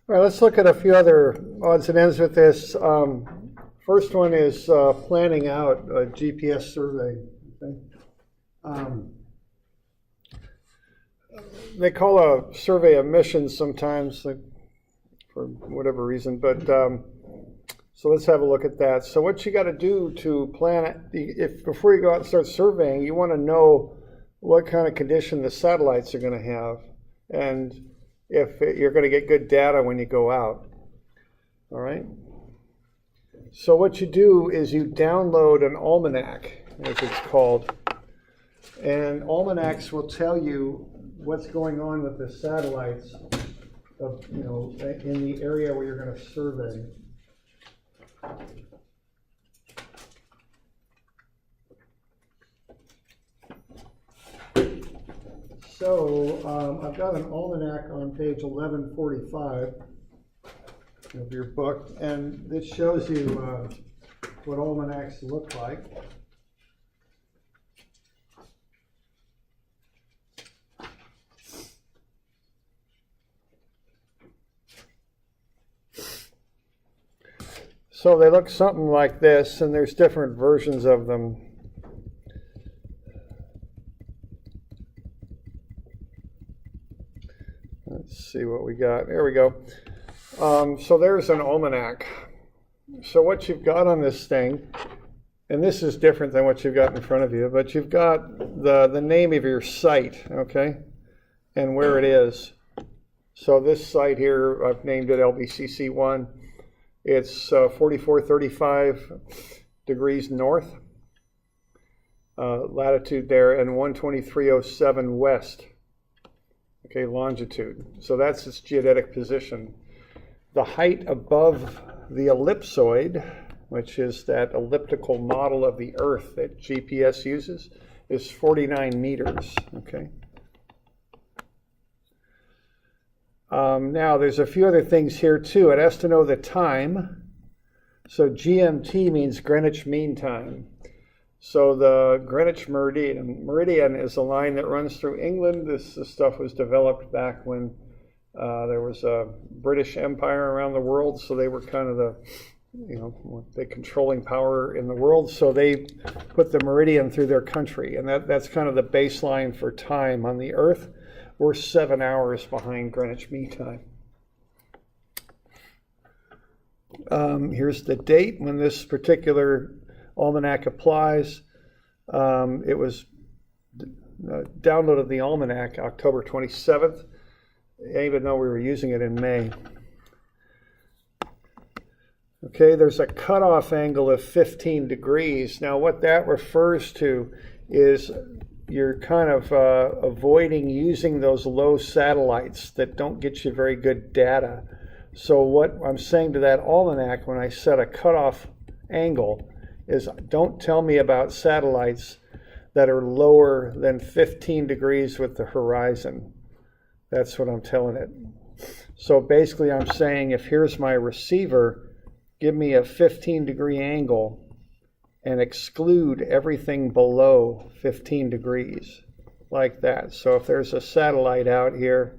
All right, let's look at a few other odds and ends with this. First one is planning out a GPS survey. Okay? They call a survey a mission sometimes, like, for whatever reason, but so let's have a look at that. So what you got to do to plan it, if before you go out and start surveying, you want to know what kind of condition the satellites are going to have, and if you're going to get good data when you go out. All right. So what you do is you download an almanac, as it's called, and almanacs will tell you what's going on with the satellites, in the area where you're going to survey. So I've got an almanac on page 1145 of your book, and this shows you what almanacs look like. So they look something like this, and there's different versions of them. Let's see what we got. There we go. So there's an almanac. So what you've got on this thing, and this is different than what you've got in front of you, but you've got the name of your site, okay, and where it is. So this site here, I've named it LBCC1. It's 4435 degrees north, latitude there, and 12307 west, okay, longitude. So that's its geodetic position. The height above the ellipsoid, which is that elliptical model of the Earth that GPS uses, is 49 meters, okay? Now, there's a few other things here, too. It has to know the time. So GMT means Greenwich Mean Time. So the Greenwich Meridian is a line that runs through England. This stuff was developed back when there was a British Empire around the world, so they were kind of the controlling power in the world. So they put the meridian through their country, and that's kind of the baseline for time on the Earth. We're 7 hours behind Greenwich Mean Time. Here's the date when this particular almanac applies. It was downloaded the almanac October 27th, even though we were using it in May. Okay, there's a cutoff angle of 15 degrees. Now what that refers to is you're kind of avoiding using those low satellites that don't get you very good data. So what I'm saying to that almanac when I set a cutoff angle is don't tell me about satellites that are lower than 15 degrees with the horizon. That's what I'm telling it. So basically I'm saying if here's my receiver, give me a 15-degree angle and exclude everything below 15 degrees, like that. So if there's a satellite out here,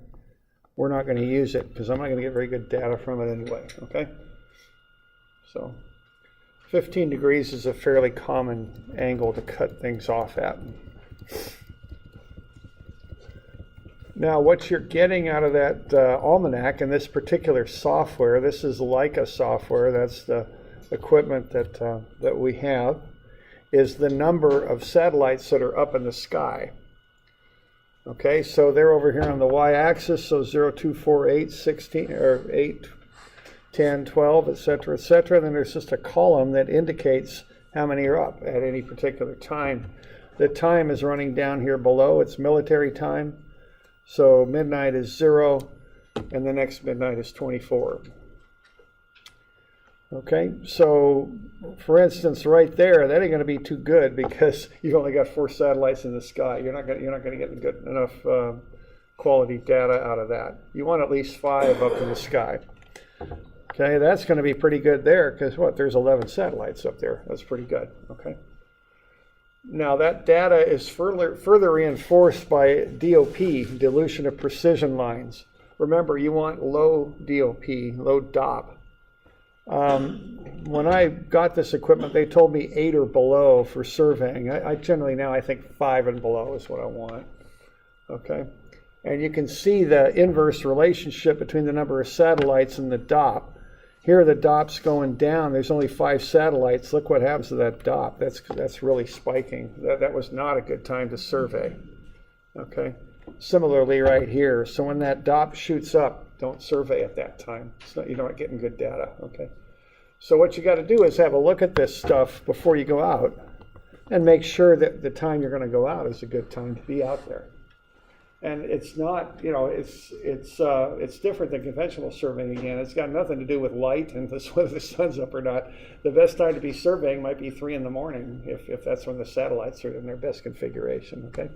we're not going to use it because I'm not going to get very good data from it anyway, okay? So 15 degrees is a fairly common angle to cut things off at. Now, what you're getting out of that almanac and this particular software, this is Leica software, that's the equipment that we have, is the number of satellites that are up in the sky. Okay, so they're over here on the y-axis, so 0, 2, 4, 8, 16, or 8, 10, 12, etc., etc. Then there's just a column that indicates how many are up at any particular time. The time is running down here below. It's military time. So midnight is 0, and the next midnight is 24. Okay, so for instance, right there, that ain't going to be too good because you've only got 4 satellites in the sky. You're not going to get good enough quality data out of that. You want at least 5 up in the sky. Okay, that's going to be pretty good there because what? There's 11 satellites up there. That's pretty good. Okay. Now that data is further reinforced by DOP, dilution of precision lines. remember, you want low DOP, low DOP. When I got this equipment, they told me 8 or below for surveying. I generally now, I think 5 and below is what I want. Okay. And you can see the inverse relationship between the number of satellites and the DOP. Here the DOP's going down. There's only 5 satellites. Look what happens to that DOP. That's really spiking. That was not a good time to survey. Okay. Similarly right here. So when that DOP shoots up, don't survey at that time. You're not getting good data. Okay. So what you got to do is have a look at this stuff before you go out and make sure that the time you're going to go out is a good time to be out there. And it's not, it's different than conventional surveying again. It's got nothing to do with light and whether the sun's up or not. The best time to be surveying might be 3 in the morning if that's when the satellites are in their best configuration, okay?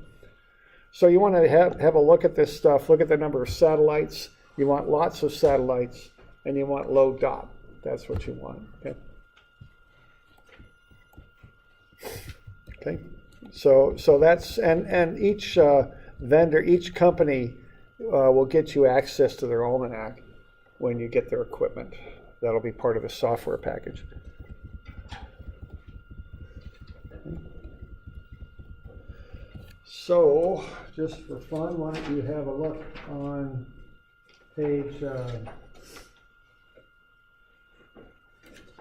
So you want to have a look at this stuff, look at the number of satellites. You want lots of satellites, and you want low DOP. That's what you want, okay? Okay, so that's, and each vendor, each company will get you access to their almanac when you get their equipment. That'll be part of the software package. So, just for fun, why don't you have a look on page,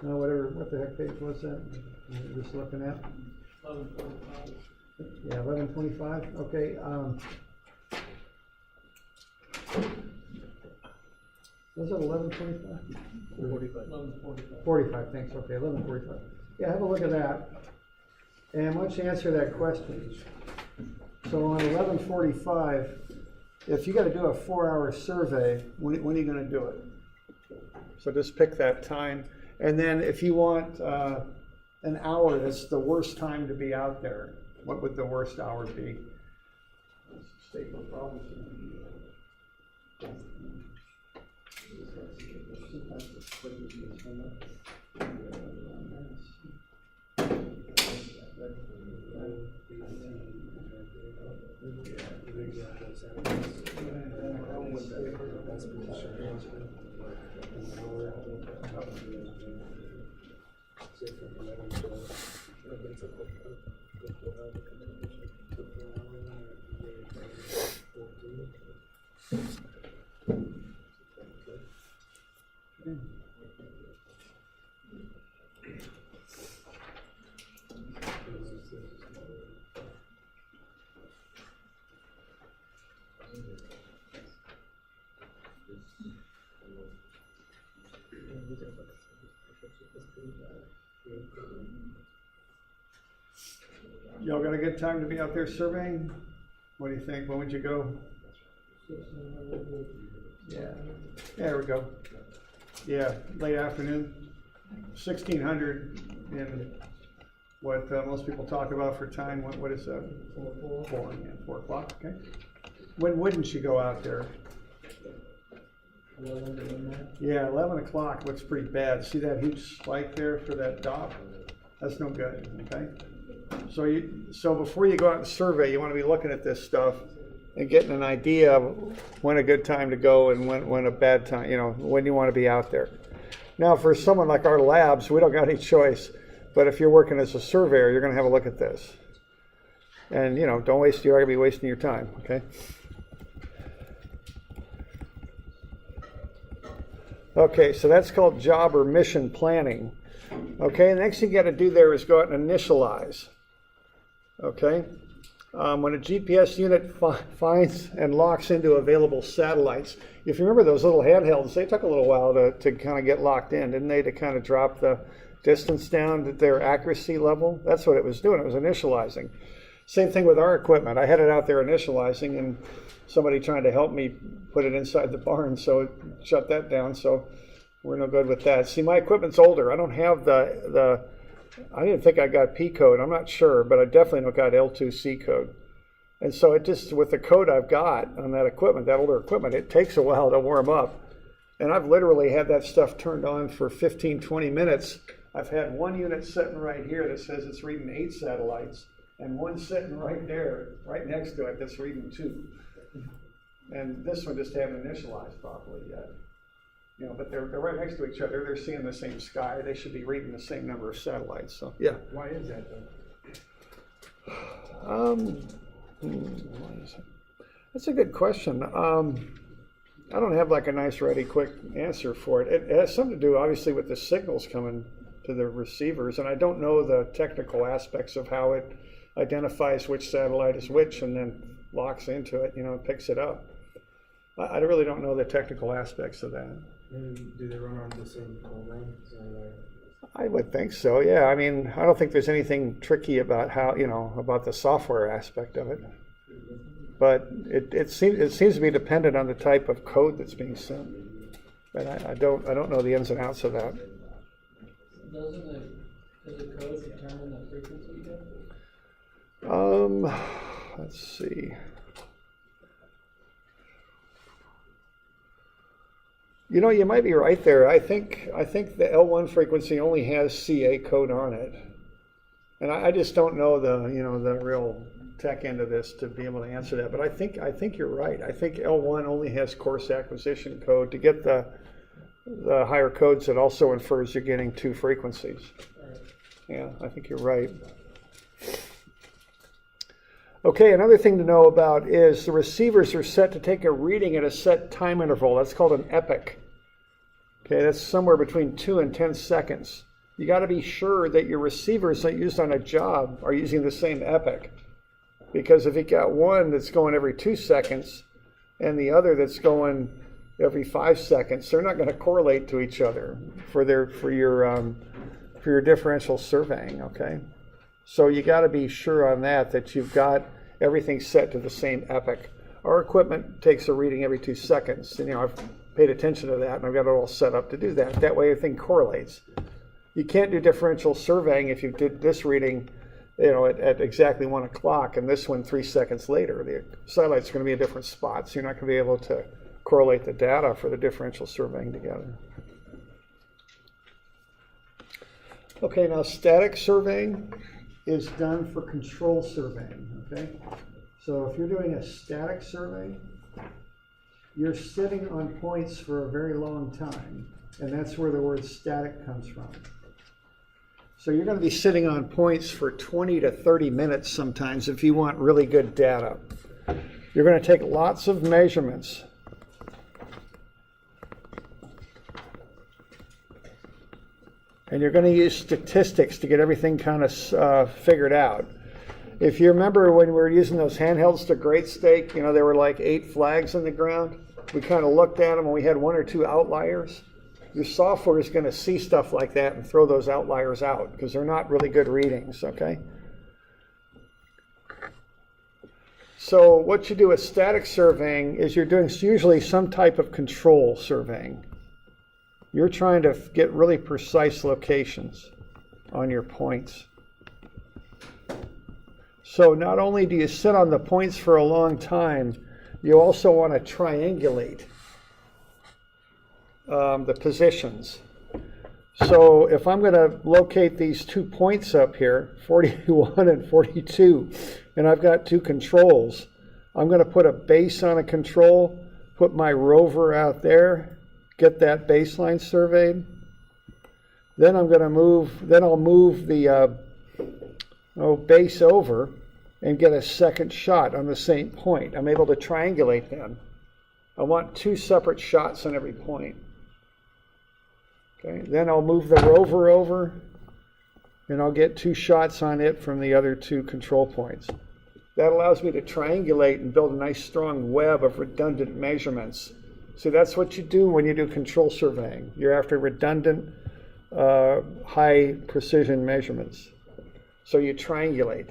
what the heck page was that you're just looking at? 1125. Yeah, 1125, okay. Was it 1125? 1145. 45, thanks, okay, 1145. Yeah, have a look at that. And why don't you answer that question? So on 1145, if you got to do a 4-hour survey, when are you going to do it? So just pick that time. And then if you want an hour, that's the worst time to be out there. What would the worst hour be? Statement problems. Y'all got a good time to be out there surveying? What do you think? When would you go? Yeah, there we go. Yeah, late afternoon, 1600 in what most people talk about for time. What is that? 4 o'clock, okay. When wouldn't you go out there? 11 Yeah, 11 o'clock looks pretty bad. See that huge spike there for that DOP? That's no good, okay? So before you go out and survey, you want to be looking at this stuff and getting an idea of when a good time to go and when a bad time, when you want to be out there. Now, for someone like our labs, we don't got any choice. But if you're working as a surveyor, you're going to have a look at this. And, don't waste, you're going to be wasting your time, okay? Okay, so that's called job or mission planning. Okay, the next thing you got to do there is go out and initialize. Okay, when a GPS unit finds and locks into available satellites, if you remember those little handhelds, they took a little while to kind of get locked in, didn't they, to kind of drop the distance down to their accuracy level? That's what it was doing, it was initializing. Same thing with our equipment. I had it out there initializing and somebody trying to help me put it inside the barn, so it shut that down, so we're no good with that. See, my equipment's older. I don't have I didn't think I got P code. I'm not sure, but I definitely don't got L2C code. And so it just, with the code I've got on that equipment, that older equipment, it takes a while to warm up. And I've literally had that stuff turned on for 15, 20 minutes. I've had one unit sitting right here that says it's reading 8 satellites, and one sitting right there, right next to it, that's reading 2. And this one just haven't initialized properly yet. You know, but they're right next to each other. They're seeing the same sky. They should be reading the same number of satellites. So yeah. Why is that though? Why is it? That's a good question. I don't have like a nice, ready, quick answer for it. It has something to do, obviously, with the signals coming to the receivers, and I don't know the technical aspects of how it identifies which satellite is which and then locks into it, you know, picks it up. I really don't know the technical aspects of that. And do they run on the same program? I would think so, yeah. I mean, I don't think there's anything tricky about how, you know, about the software aspect of it. But it seems to be dependent on the type of code that's being sent. But I don't know the ins and outs of that. Does the code determine the frequency you get? Let's see. You know, you might be right there. I think the L1 frequency only has CA code on it, and I just don't know the real tech end of this to be able to answer that. But I think you're right. I think L1 only has course acquisition code. To get the higher codes, it also infers you're getting two frequencies. Yeah, I think you're right. Okay, another thing to know about is the receivers are set to take a reading at a set time interval. That's called an epoch. Okay, that's somewhere between 2 and 10 seconds. You got to be sure that your receivers that used on a job are using the same epoch. Because if you got one that's going every 2 seconds and the other that's going every 5 seconds, they're not going to correlate to each other for your differential surveying, okay? So you got to be sure on that you've got everything set to the same epoch. Our equipment takes a reading every 2 seconds, and you know I've paid attention to that, and I've got it all set up to do that. That way, everything correlates. You can't do differential surveying if you did this reading, you know, at exactly 1 o'clock, and this one 3 seconds later. The satellite's going to be in different spots. You're not going to be able to correlate the data for the differential surveying together. Okay, now static surveying is done for control surveying, okay? So if you're doing a static survey, you're sitting on points for a very long time, and that's where the word static comes from. So you're going to be sitting on points for 20 to 30 minutes sometimes if you want really good data. You're going to take lots of measurements. And you're going to use statistics to get everything kind of figured out. If you remember when we were using those handhelds to grade stake, you know, there were like 8 flags in the ground. We kind of looked at them and we had 1 or 2 outliers. Your software is going to see stuff like that and throw those outliers out because they're not really good readings, okay? So what you do with static surveying is you're doing usually some type of control surveying. You're trying to get really precise locations on your points. So not only do you sit on the points for a long time, you also want to triangulate the positions. So if I'm going to locate these 2 points up here, 41 and 42, and I've got 2 controls, I'm going to put a base on a control, put my rover out there, get that baseline surveyed. Then I'll move the base over and get a second shot on the same point. I'm able to triangulate them. I want 2 separate shots on every point. Okay, then I'll move the rover over and I'll get 2 shots on it from the other 2 control points. That allows me to triangulate and build a nice strong web of redundant measurements. So that's what you do when you do control surveying. You're after redundant, high precision measurements. So you triangulate.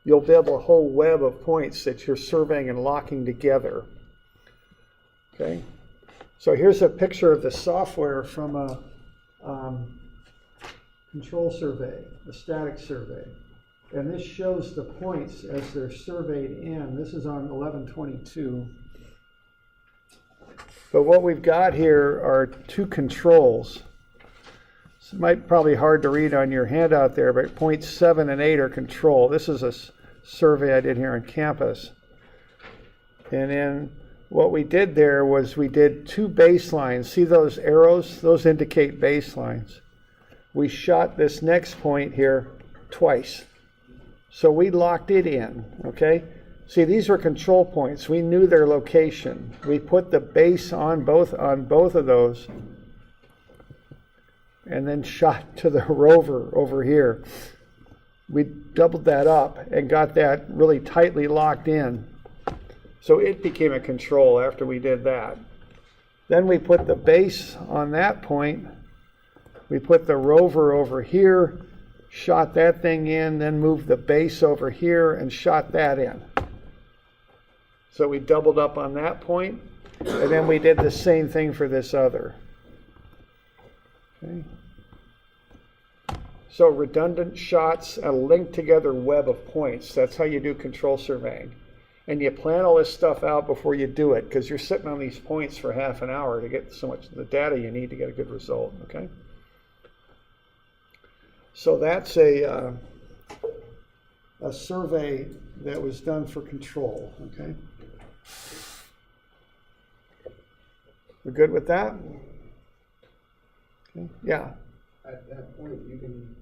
You'll build a whole web of points that you're surveying and locking together. Okay? So here's a picture of the software from a control survey, a static survey. And this shows the points as they're surveyed in. This is on 1122. But what we've got here are 2 controls. It might probably hard to read on your handout there, but points 7 and 8 are control. This is a survey I did here on campus. And then what we did there was we did 2 baselines. See those arrows? Those indicate baselines. We shot this next point here twice. So we locked it in, okay? See, these were control points. We knew their location. We put the base on both of those and then shot to the rover over here. We doubled that up and got that really tightly locked in. So it became a control after we did that. Then we put the base on that point. We put the rover over here, shot that thing in, then moved the base over here and shot that in. So we doubled up on that point, and then we did the same thing for this other. Okay. So redundant shots, a linked together web of points. That's how you do control surveying. And you plan all this stuff out before you do it, because you're sitting on these points for half an hour to get so much of the data you need to get a good result, okay? So that's a survey that was done for control, okay? We're good with that? Okay. Yeah. At that point, you can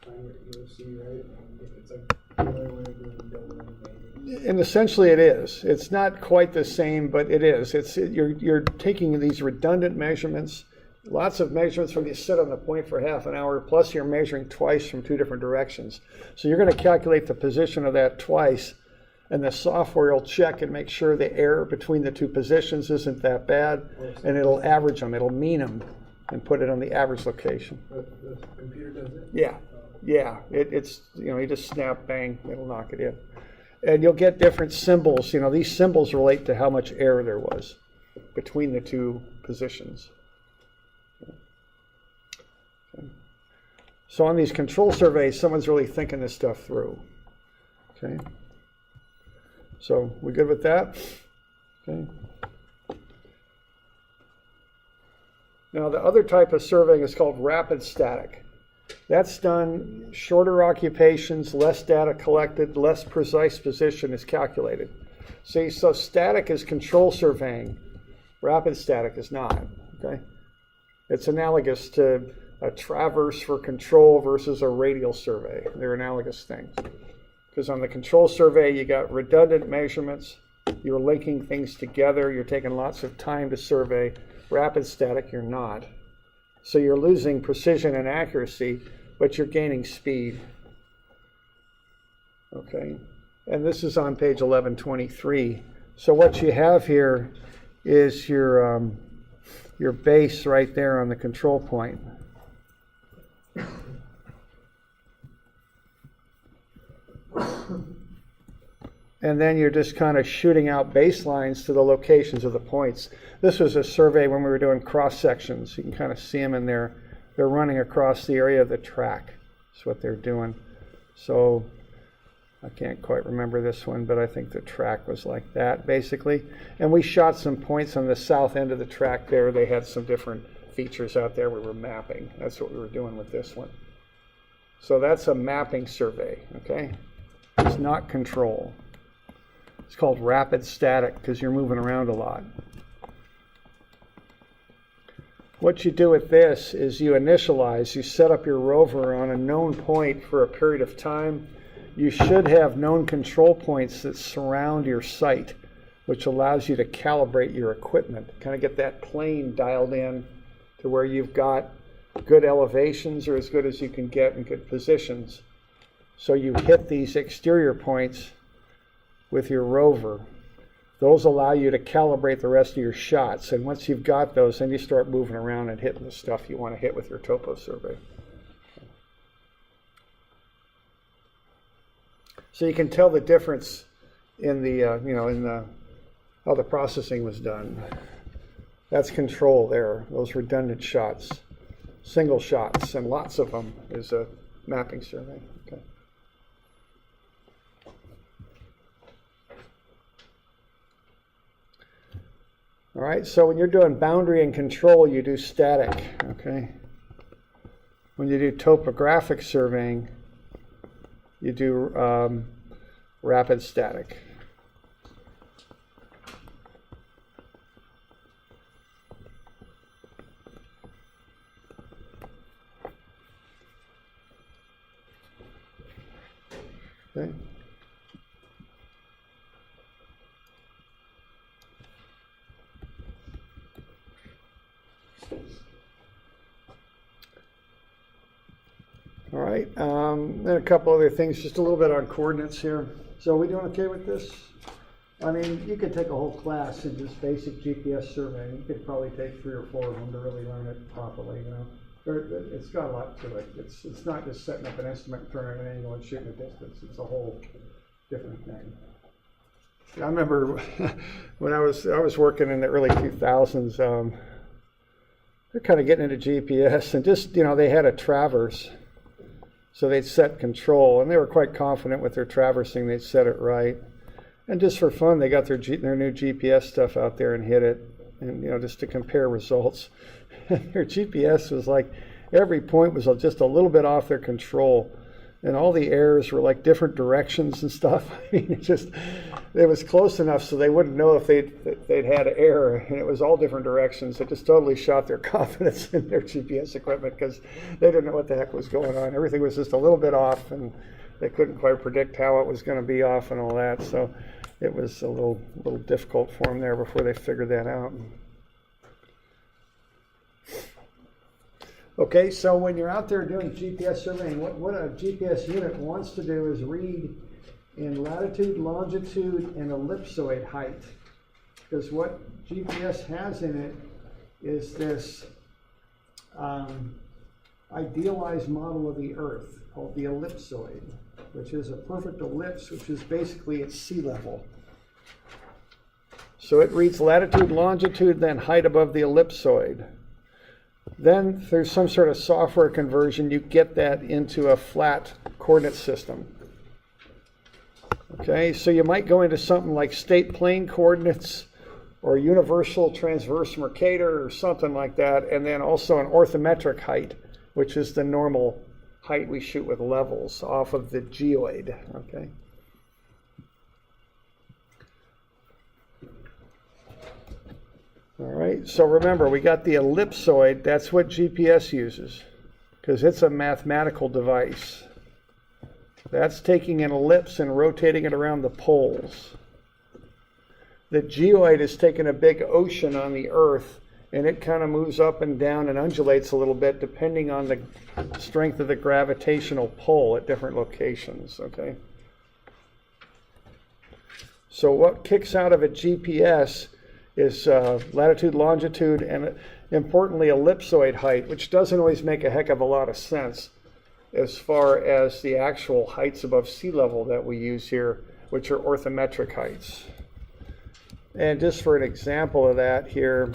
find your EOC, right? And it's like another way of doing building maybe. And essentially it is. It's not quite the same, but it is. You're taking these redundant measurements, lots of measurements when you sit on the point for half an hour, plus you're measuring twice from 2 different directions. So you're going to calculate the position of that twice, and the software will check and make sure the error between the 2 positions isn't that bad, and it'll average them, it'll mean them, and put it on the average location. The computer does it? Yeah, yeah. It's, you just snap, bang, it'll knock it in. And you'll get different symbols. These symbols relate to how much error there was between the 2 positions. Okay. So on these control surveys, someone's really thinking this stuff through. Okay. So we good with that? Okay. Now the other type of surveying is called rapid static. That's done shorter occupations, less data collected, less precise position is calculated. See, so static is control surveying. Rapid static is not, okay? It's analogous to a traverse for control versus a radial survey. They're analogous things. Because on the control survey, you got redundant measurements. You're linking things together. You're taking lots of time to survey. Rapid static, you're not. So you're losing precision and accuracy, but you're gaining speed. Okay, and this is on page 1123. So what you have here is your base right there on the control point. And then you're just kind of shooting out baselines to the locations of the points. This was a survey when we were doing cross sections. You can kind of see them in there. They're running across the area of the track. That's what they're doing. So I can't quite remember this one, but I think the track was like that, basically. And we shot some points on the south end of the track there. They had some different features out there we were mapping. That's what we were doing with this one. So that's a mapping survey, okay? It's not control. It's called rapid static because you're moving around a lot. What you do with this is you initialize. You set up your rover on a known point for a period of time. You should have known control points that surround your site, which allows you to calibrate your equipment, kind of get that plane dialed in to where you've got good elevations or as good as you can get in good positions. So you hit these exterior points with your rover. Those allow you to calibrate the rest of your shots. And once you've got those, then you start moving around and hitting the stuff you want to hit with your topo survey. So you can tell the difference in the, how the processing was done. That's control there, those redundant shots. Single shots, and lots of them, is a mapping survey. Okay. All right, so when you're doing boundary and control, you do static, okay? When you do topographic surveying, you do rapid static. Okay. All right, then a couple other things, just a little bit on coordinates here. So are we doing okay with this? I mean, you could take a whole class in just basic GPS surveying. You could probably take 3 or 4 of them to really learn it properly, you know. It's got a lot to it. It's not just setting up an instrument, turning an angle, and shooting a distance. It's a whole different thing. I remember when I was working in the early 2000s, they're kind of getting into GPS, and just, you know, they had a traverse. So they'd set control, and they were quite confident with their traversing. They'd set it right. And just for fun, they got their new GPS stuff out there and hit it, and, you know, just to compare results. Their GPS was like, every point was just a little bit off their control, and all the errors were like different directions and stuff. I mean, it was close enough so they wouldn't know if they'd had an error, and it was all different directions. It just totally shot their confidence in their GPS equipment because they didn't know what the heck was going on. Everything was just a little bit off, and they couldn't quite predict how it was going to be off and all that. So it was a little difficult for them there before they figured that out. Okay, so when you're out there doing GPS surveying, what a GPS unit wants to do is read in latitude, longitude, and ellipsoid height. Because what GPS has in it is this idealized model of the Earth called the ellipsoid, which is a perfect ellipse, which is basically at sea level. So it reads latitude, longitude, then height above the ellipsoid. Then through some sort of software conversion, you get that into a flat coordinate system. Okay, so you might go into something like state plane coordinates or universal transverse Mercator or something like that, and then also an orthometric height, which is the normal height we shoot with levels off of the geoid. Okay. All right, so remember, we got the ellipsoid. That's what GPS uses because it's a mathematical device. That's taking an ellipse and rotating it around the poles. The geoid is taking a big ocean on the Earth, and it kind of moves up and down and undulates a little bit depending on the strength of the gravitational pull at different locations, okay? So what kicks out of a GPS is latitude, longitude, and importantly ellipsoid height, which doesn't always make a heck of a lot of sense as far as the actual heights above sea level that we use here, which are orthometric heights. And just for an example of that here,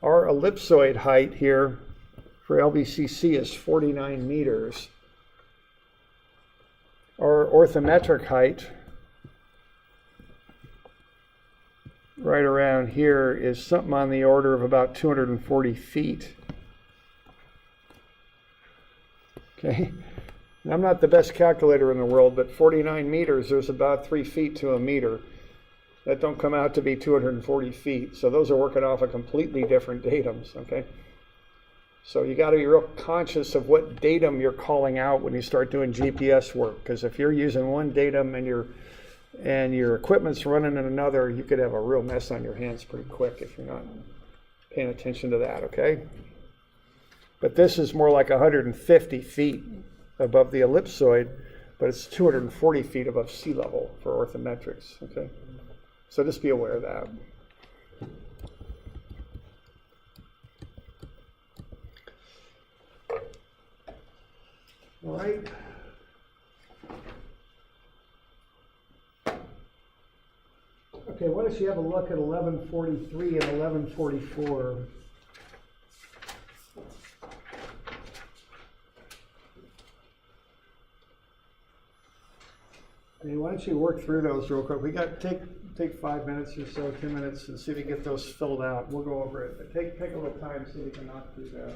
our ellipsoid height here for LBCC is 49 meters. Our orthometric height right around here is something on the order of about 240 feet. Okay, and I'm not the best calculator in the world, but 49 meters, there's about 3 feet to a meter. That don't come out to be 240 feet. So those are working off of completely different datums, okay? So you got to be real conscious of what datum you're calling out when you start doing GPS work, because if you're using one datum and your equipment's running in another, you could have a real mess on your hands pretty quick if you're not paying attention to that, okay? But this is more like 150 feet above the ellipsoid, but it's 240 feet above sea level for orthometrics, okay? So just be aware of that. All right. Okay, why don't you have a look at 1143 and 1144? Hey, why don't you work through those real quick? We got take 5 minutes or so, 10 minutes, and see if we can get those filled out. We'll go over it, but take a little time, see if we can knock through that.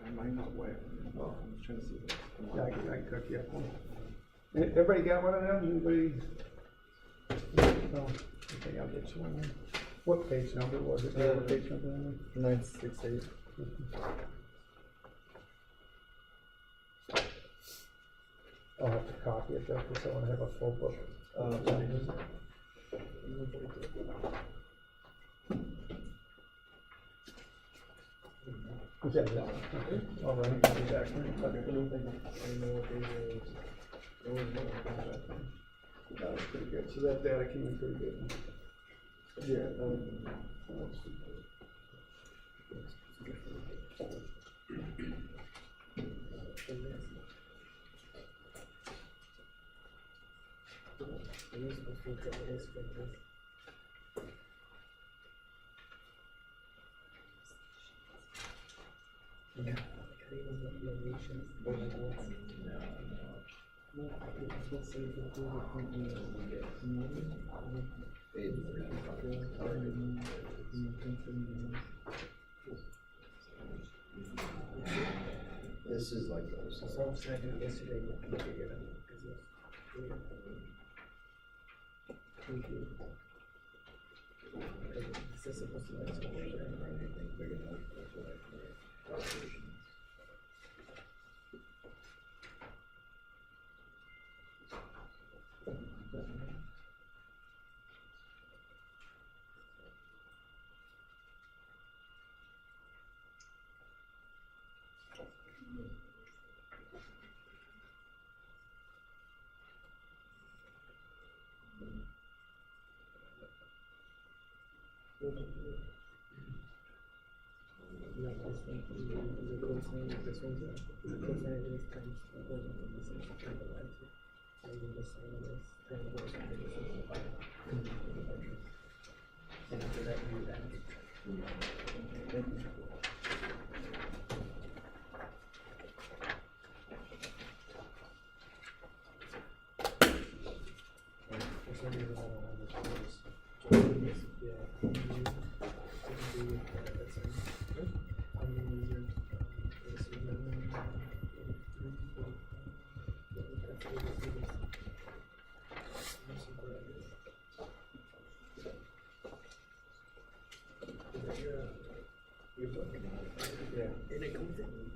I might not wear. I'm trying to see. Yeah, I can cook you up one. Everybody got one of them? Anybody? No. Okay, I'll get you one. What page number was it? What page number? 968. I'll have to copy it though, because I want to have a full book. Is that it? Okay. All right, I'll be back. That was pretty good. So that data came in pretty good. Yeah. This is like those. Yesterday, this is supposed to be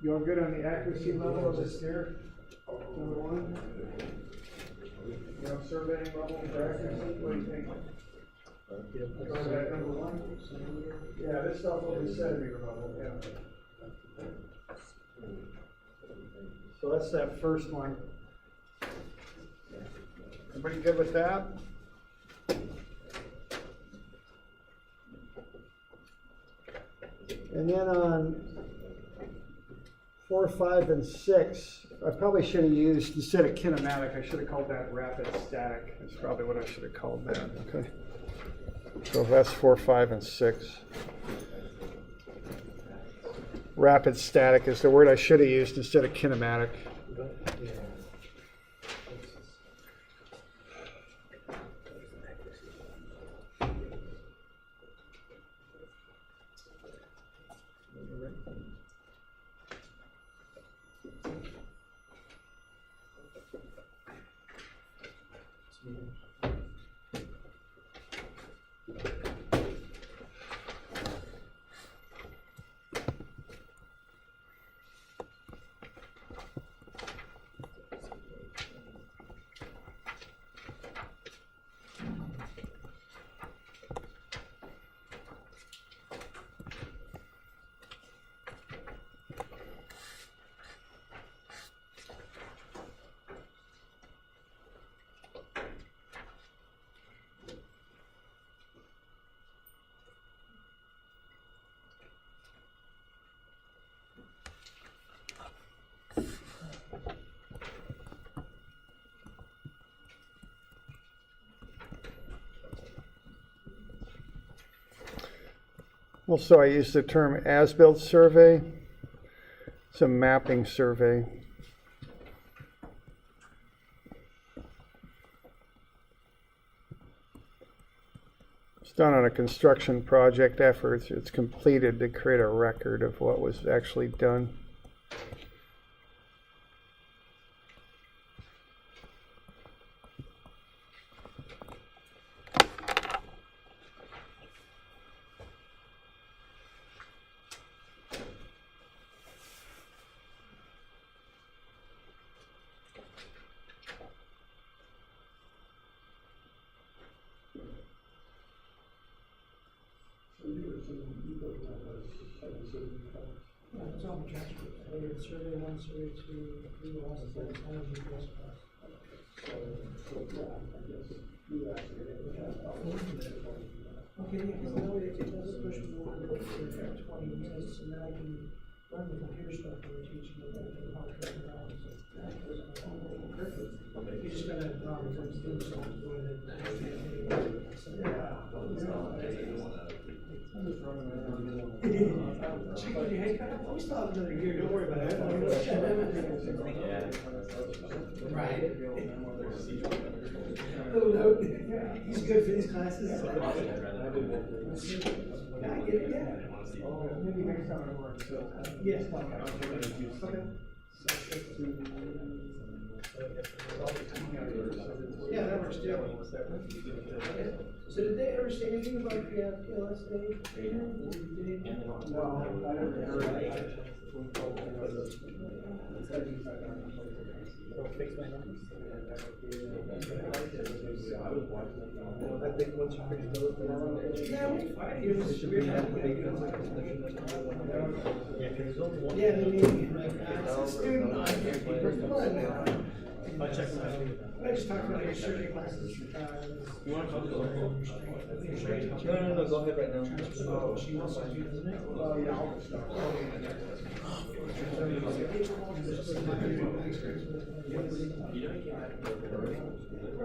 You all good on the accuracy level of this here? Number one? You know, surveying level for accuracy, what do you think? Go ahead, number one? Yeah, this stuff will be centimeter level, yeah. So that's that first one. Everybody good with that? And then on 4, 5, and 6, I probably should have used, instead of kinematic, I should have called that rapid static. That's probably what I should have called that, okay? So that's 4, 5, and 6. Rapid static is the word I should have used instead of kinematic. Also, I use the term as-built survey. It's a mapping survey. It's done on a construction project after it's completed to create a record of what was actually done. Yeah, it's all transfer. Survey 1, survey 2, 3 lost, energy plus cost. Okay, yeah, because now it doesn't push me over for 20 minutes, and then I can run the computer stuff for teaching them how to turn it on. Perfect. You just gotta, do something with it. Check out your head cut. We still have another year, don't worry about it. Right. Oh, no. He's good for these classes. Yeah, I get it, yeah. Maybe next time I work, so. Yes. Okay. Yeah, that works too. Okay. So did they ever say anything about the PLS thing? No, I never heard it. Fix my numbers. I think once you fix those, Yeah, it's fine. It was weird. Yeah, they made me like, as a student, I can't be first one now. I'll check them out. I just talked about your surgery classes. You want to talk about No, go ahead right now. She wants to do, doesn't it? yeah, all the stuff.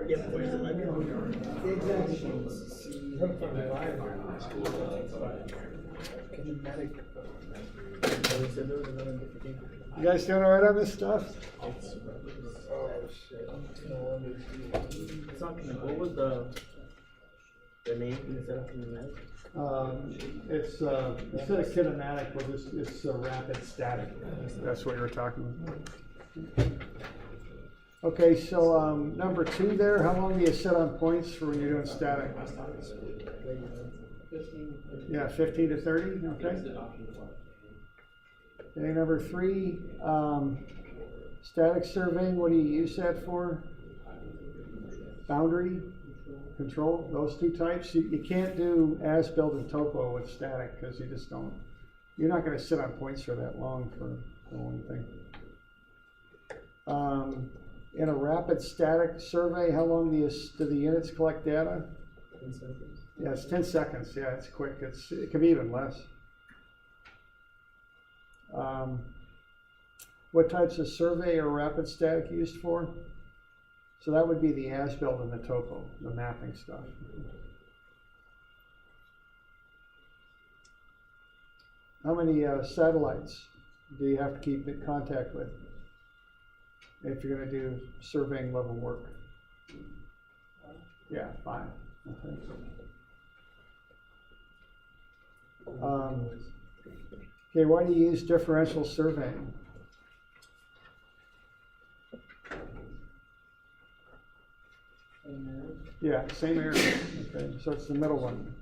Yeah, where's the library? You guys doing all right on this stuff? Oh, shit. What was the name instead of kinematic? Instead of kinematic, it's rapid static. That's what you were talking about. Okay, so number 2 there, how long do you set on points for when you're doing static? 15. Yeah, 15 to 30, okay. Okay, number 3, static surveying, what do you use that for? Boundary control, those 2 types. You can't do as-built and topo with static because you just don't, you're not going to sit on points for that long for one thing. In a rapid static survey, how long do the units collect data? 10 seconds. Yeah, it's 10 seconds. Yeah, it's quick. It can be even less. What types of survey are rapid static used for? So that would be the as-built and the topo, the mapping stuff. How many satellites do you have to keep in contact with if you're going to do surveying level work? Yeah, 5. Okay. Okay, why do you use differential surveying? Yeah, same errors. Okay, so it's the middle one.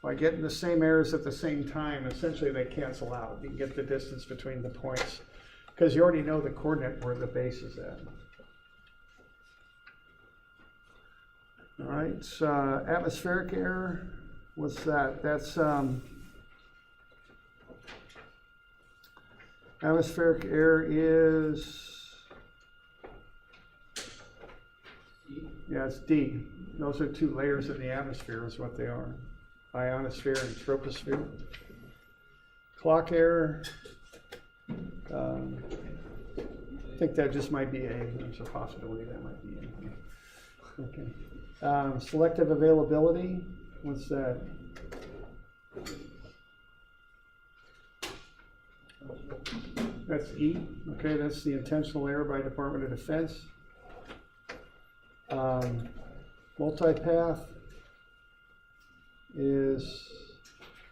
By getting the same errors at the same time, essentially they cancel out. You can get the distance between the points because you already know the coordinate where the base is at. All right, so atmospheric error. What's that? That's atmospheric error is. Yeah, it's D. Those are 2 layers in the atmosphere is what they are. Ionosphere and troposphere. Clock error. I think that just might be A. There's a possibility that might be A. Okay. Selective availability. What's that? That's E. Okay, that's the intentional error by Department of Defense. Multipath is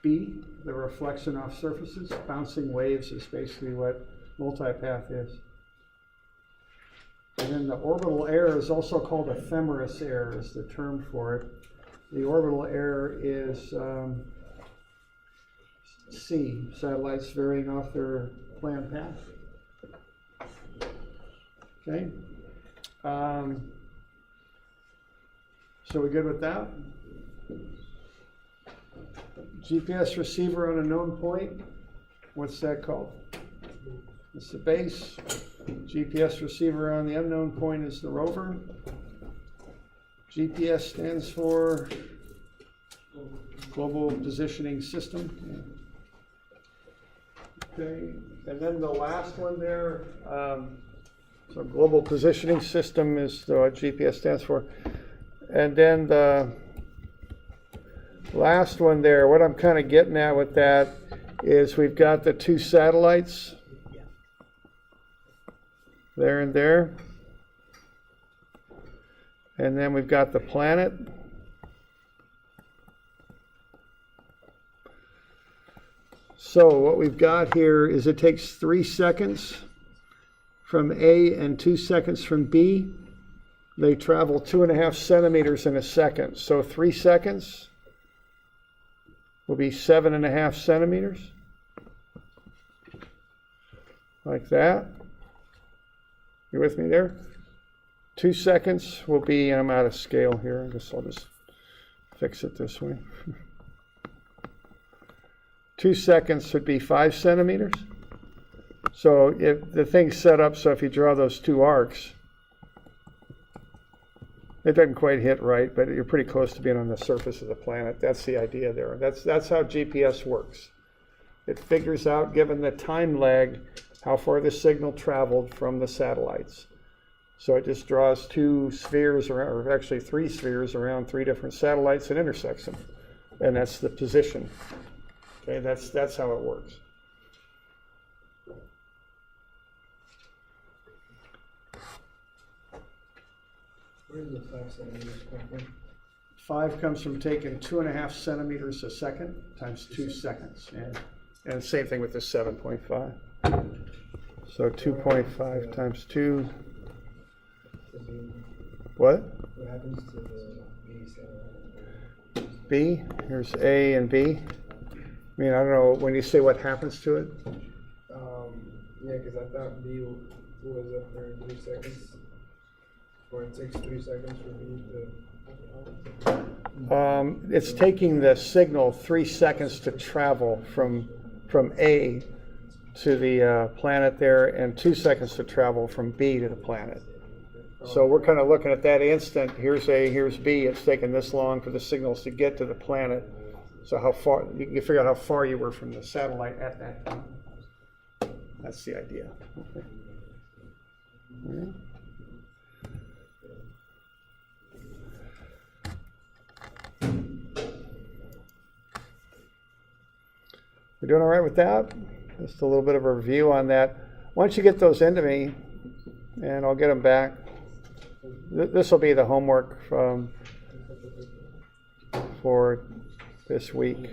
B, the reflection off surfaces. Bouncing waves is basically what multipath is. And then the orbital error is also called ephemeris error is the term for it. The orbital error is C, satellites varying off their planned path. Okay. So we good with that? GPS receiver on a known point. What's that called? It's the base. GPS receiver on the unknown point is the rover. GPS stands for Global Positioning System. Okay, and then the last one there, so Global Positioning System is what GPS stands for. And then the last one there, what I'm kind of getting at with that is we've got the two satellites there and there. And then we've got the planet. So what we've got here is it takes 3 seconds from A and 2 seconds from B. They travel 2.5 centimeters in a second. So 3 seconds will be 7.5 centimeters. Like that. You with me there? 2 seconds will be, and I'm out of scale here. I guess I'll just fix it this way. 2 seconds would be 5 centimeters. So if the thing's set up so if you draw those two arcs, it doesn't quite hit right, but you're pretty close to being on the surface of the planet. That's the idea there. That's how GPS works. It figures out, given the time lag, how far the signal traveled from the satellites. So it just draws two spheres around, or actually 3 spheres around 3 different satellites and intersects them. And that's the position. Okay, that's how it works. Where does the 5 centimeters come from? 5 comes from taking 2.5 centimeters a second times 2 seconds. And same thing with the 7.5. So 2.5 times 2. What? What happens to the B satellite? B? Here's A and B. I mean, I don't know, when you say what happens to it? Yeah, because I thought B was up there in 3 seconds. Or it takes 3 seconds for B to... It's taking the signal 3 seconds to travel from A to the planet there, and 2 seconds to travel from B to the planet. So we're kind of looking at that instant. Here's A, here's B. It's taken this long for the signals to get to the planet. So how far, you can figure out how far you were from the satellite at that time. That's the idea. Okay. All right. We're doing all right with that? Just a little bit of a review on that. Once you get those into me, and I'll get them back, this will be the homework for this week.